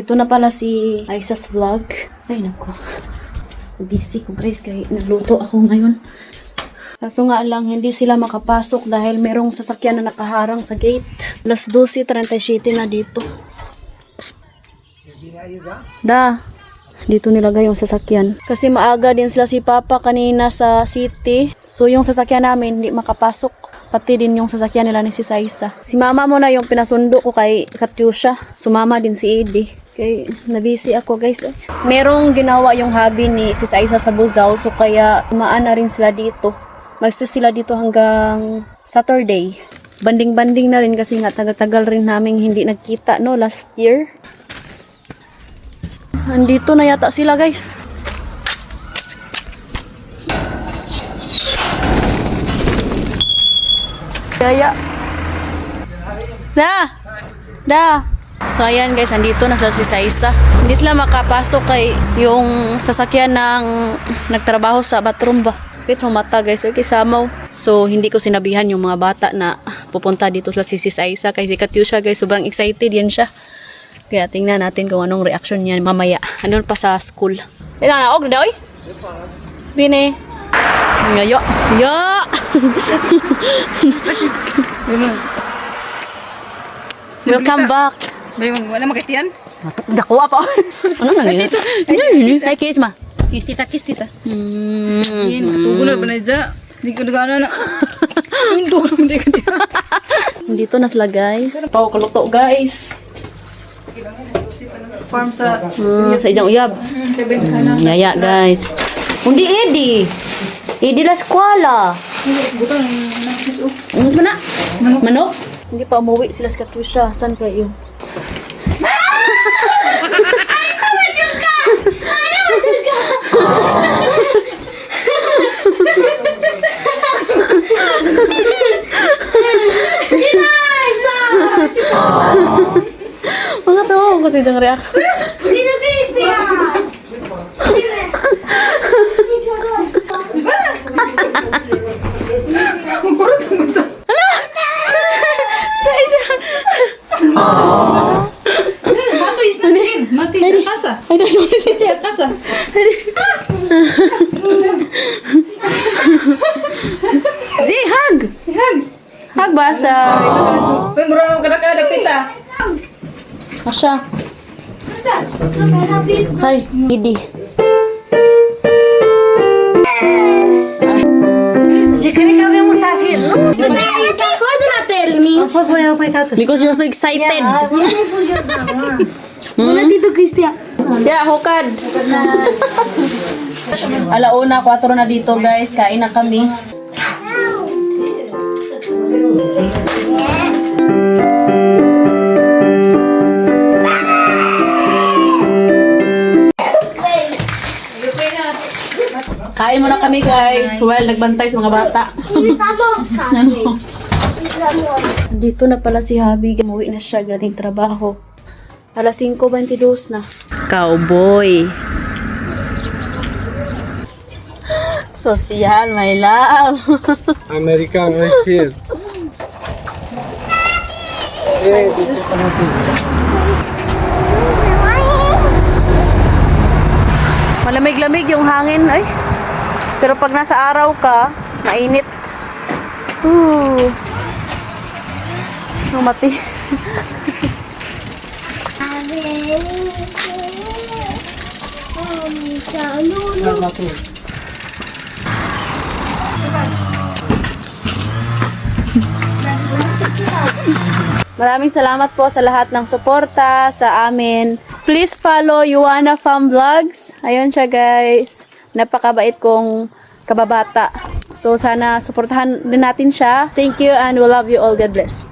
Dito na pala si Aisa's vlog. Ay, nako. Busy ko, guys. Kaya nagluto ako ngayon. Kaso nga lang, hindi sila makapasok dahil merong sasakyan na nakaharang sa gate. Alas 12:37 na dito. Dito nilagay yung sasakyan. Kasi maaga din sila si Papa kanina sa city. So yung sasakyan namin hindi makapasok. Pati din yung sasakyan nila ni si Saisa. Si Mama mo na yung pinasundo ko kay Katyusha. Sumama din si Eddie. Okay, nabisi ako guys. Merong ginawa yung hubby ni si Saisa sa Buzao. So kaya umaan na rin sila dito. Mag-stay sila dito hanggang Saturday. Banding-banding na rin kasi nga tagal-tagal rin namin hindi nagkita no last year. Andito na yata sila guys. Kaya. Da. So ayan guys, andito na sila si Saisa. Hindi sila makapasok kay yung sasakyan ng nagtrabaho sa bathroom ba. Sakit sa mata guys, okay samaw. So hindi ko sinabihan yung mga bata na pupunta dito sila si Saisa kay si Katyusha guys, sobrang excited yan siya. Kaya tingnan natin kung anong reaction niya mamaya. Ano pa sa school. Ilang na og na oy. Bini. Ngayo. Ya. Welcome back. Bayong wala magatian? Dakuha pa. Ano nang yun? Ay kiss ma. Kiss tita. Tugulan ba na dyan? Hindi ko nagana na. Hindi ko na. Dito na sila guys. Pao kaluto guys. Farm sa... Sa isang uyab. Yaya guys. Hindi Eddie. Eddie la eskwela. Butang Ano ba na? Manok? Hindi pa umuwi sila sa Katyusha. Saan kayo? Mga tao kasi dang reaction. Mati sa casa. Ay, nasa si Sa casa. Zi, hug! Hug ba siya? Uy, mura mo kada tita. Asya. Hi, Eddie. Jikari kami musafir, no? Why did not tell me? First way up my country. Because you're so excited. Tito Christian. Yeah, hukad. Alauna, 4 na dito guys. Kain na kami. Kain muna kami guys. Well, nagbantay sa mga bata. Ano? Dito na pala si Habi. Umuwi na siya galing trabaho. Alas 5:22 na. Cowboy. Social, my love. American is here. Malamig-lamig yung hangin ay. Pero pag nasa araw ka, mainit. Mati. Maraming salamat po sa lahat ng suporta sa amin. Please follow Yuana Fam Vlogs. Ayun siya guys. Napakabait kong kababata. So sana suportahan din natin siya. Thank you and we love you all. God bless.